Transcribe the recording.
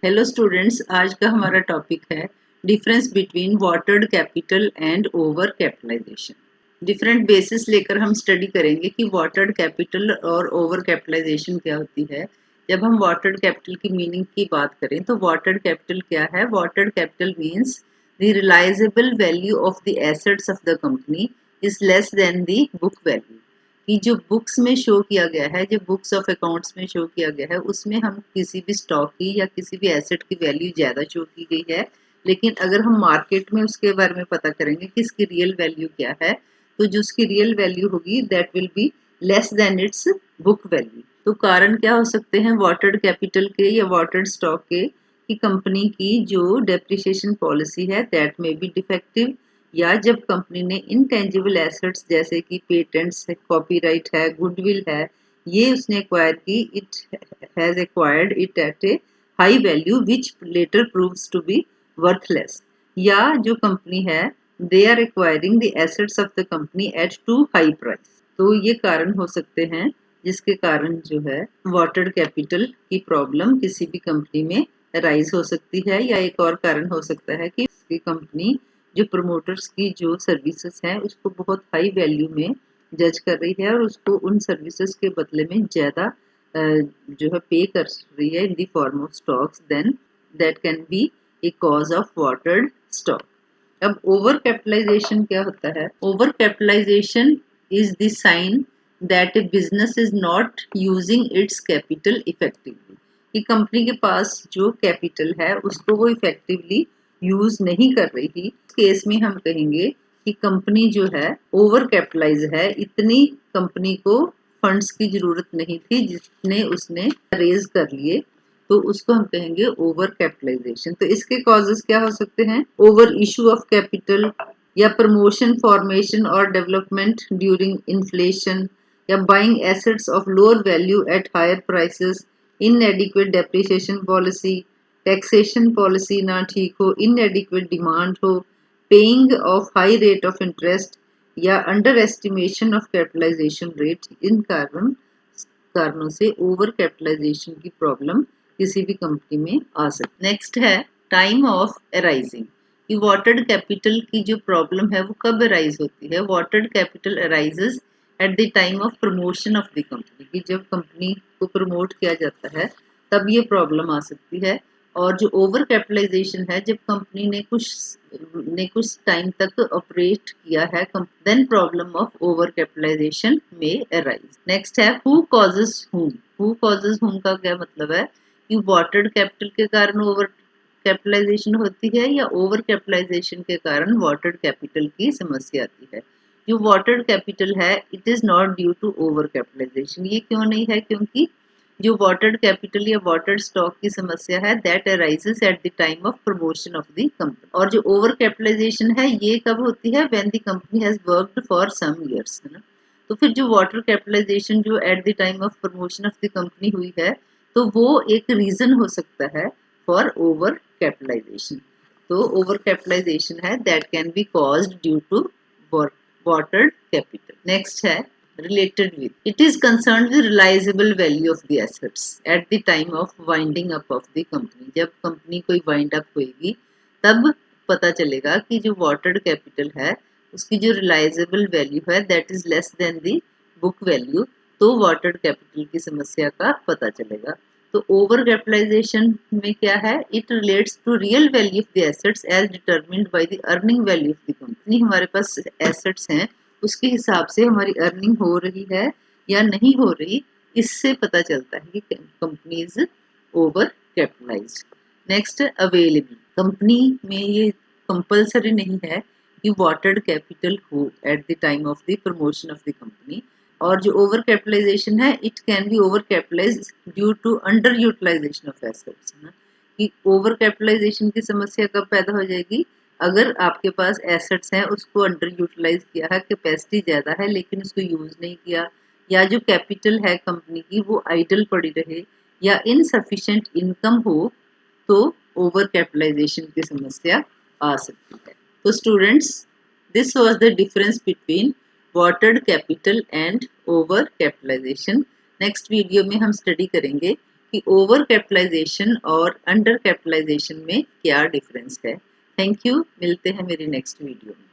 Hello students, आज का हमारा टॉपिक है difference between watered capital and over capitalisation. Different basis लेकर हम स्टडी करेंगे कि वाटर्ड कैपिटल और ओवर कैपिटलाइजेशन क्या होती है। जब हम वाटर्ड कैपिटल की मीनिंग की बात करें तो वाटर्ड कैपिटल क्या है? Watered capital means the realisable value of the assets of the company is less than the book value. कि जो बुक्स में शो किया गया है, जो बुक्स ऑफ अकाउंट्स में शो किया गया है, उसमें हम किसी भी स्टॉक की या किसी भी एसेट की वैल्यू ज़्यादा शो की गई है। लेकिन अगर हम मार्केट में उसके बारे में पता करेंगे कि इसकी रियल वैल्यू क्या है, तो जो उसकी रियल वैल्यू होगी that will be less than it's book value. तो कारण क्या हो सकते हैं वाटर्ड कैपिटल के या वाटर्ड स्टॉक के? कि कंपनी की जो डेप्रिसिएशन पॉलिसी है दैट में बी डिफेक्टिव, या जब कंपनी ने इनटेंजिबल एसेट्स जैसे कि पेटेंट्स है, कॉपीराइट है, गुडविल है, ये उसने एक्वायर की, it has acquired it at a high value which later proves to be worthless. या जो कंपनी है they are acquiring the assets of the company at too high price. तो ये कारण हो सकते हैं जिसके कारण जो है वाटर कैपिटल की प्रॉब्लम किसी भी कंपनी में राइज हो सकती है। या एक और कारण हो सकता है कि कंपनी जो प्रमोटर्स की जो सर्विसेज हैं उसको बहुत हाई वैल्यू में जज कर रही है और उसको उन सर्विसेज के बदले में ज़्यादा जो है पे कर रही है in the form of stocks, then that can be a cause of watered stock. अब ओवर कैपिटलाइजेशन क्या होता है? Over capitalisation is the sign that a business is not using its capital effectively. कि कंपनी के पास जो capital है उसको वो इफेक्टिवली यूज नहीं कर रही थी। इस केस में हम कहेंगे कि कंपनी जो है ओवर कैपिटलाइज है, इतनी कंपनी को फंड्स की जरूरत नहीं थी जितने उसने रेज कर लिए, तो उसको हम कहेंगे ओवर कैपिटलाइजेशन। तो इसके कॉजेस क्या हो सकते हैं? ओवर इशू ऑफ कैपिटल, या प्रमोशन फॉर्मेशन और डेवलपमेंट ड्यूरिंग इन्फ्लेशन, या buying assets of lower value at higher prices, inadequate depreciation policy, taxation policy ना ठीक हो, इनएडिक्वेट डिमांड हो, paying of high rate of interest, या under estimation of capitalisation rate. इन कारणों से ओवर कैपिटलाइजेशन की प्रॉब्लम किसी भी कंपनी में आ सकती है। नेक्स्ट है टाइम ऑफ अराइजिंग। कि वाटर्ड कैपिटल की जो प्रॉब्लम है वो कब अराइज होती है? Watered capital arises at the time of promotion of the company. कि जब कंपनी को प्रमोट किया जाता है तब ये प्रॉब्लम आ सकती है। और जो ओवर कैपिटलाइजेशन है, जब कंपनी ने कुछ टाइम तक ऑपरेट किया है, then problem of over capitalisation may arise. Next है who causes whom. Who causes whom का क्या मतलब है? कि वाटर्ड कैपिटल के कारण ओवर कैपिटलाइजेशन होती है या ओवर कैपिटलाइजेशन के कारण वाटर्ड कैपिटल की समस्या आती है। जो वाटर्ड कैपिटल है it is not due to over capitalisation. ये क्यों नहीं है? क्योंकि जो वाटर्ड कैपिटल या वाटर्ड स्टॉक की समस्या है that arises at the time of promotion of the company. और जो ओवर कैपिटलाइजेशन है ये कब होती है? When the company has worked for some years, है ना। तो फिर जो वाटर कैपिटलाइजेशन जो at the time of promotion of the company हुई है, तो वो एक रीजन हो सकता है फॉर ओवर कैपिटलाइजेशन। तो ओवर कैपिटलाइजेशन है that can be caused due to watered capital. Next है related with. It is concerned with realizable value of the assets at the time of winding up of the company. जब company कोई wind up होगी तब पता चलेगा कि जो watered capital है उसकी जो रिलाइजेबल वैल्यू है that is less than the book value. तो वाटर्ड कैपिटल की समस्या का पता चलेगा। तो ओवर कैपिटलाइजेशन में क्या है? It relates to real value of the assets as determined by the earning value of the company. हमारे पास एसेट्स हैं, उसके हिसाब से हमारी अर्निंग हो रही है या नहीं हो रही, इससे पता चलता है कि company is over capitalised. Next available. Company में ये कंपलसरी नहीं है कि वाटर्ड कैपिटल हो at the time of the promotion of the company. और जो ओवर कैपिटलाइजेशन है it can be over capitalise due to under utilisation of assets, है ना। कि ओवर कैपिटलाइजेशन की समस्या कब पैदा हो जाएगी? अगर आपके पास एसेट्स हैं उसको अंडर यूटिलाइज किया है, कैपेसिटी ज़्यादा है लेकिन उसको यूज़ नहीं किया, या जो कैपिटल है कंपनी की वो आइडल पड़ी रहे, या इनसफिशिएंट इनकम हो, तो ओवर कैपिटलाइजेशन की समस्या आ सकती है। तो students, this was the difference between watered capital and over capitalisation. Next video में हम स्टडी करेंगे कि ओवर कैपिटलाइजेशन और अंडर कैपिटलाइजेशन में क्या डिफरेंस है। थैंक यू, मिलते हैं मेरी नेक्स्ट वीडियो में।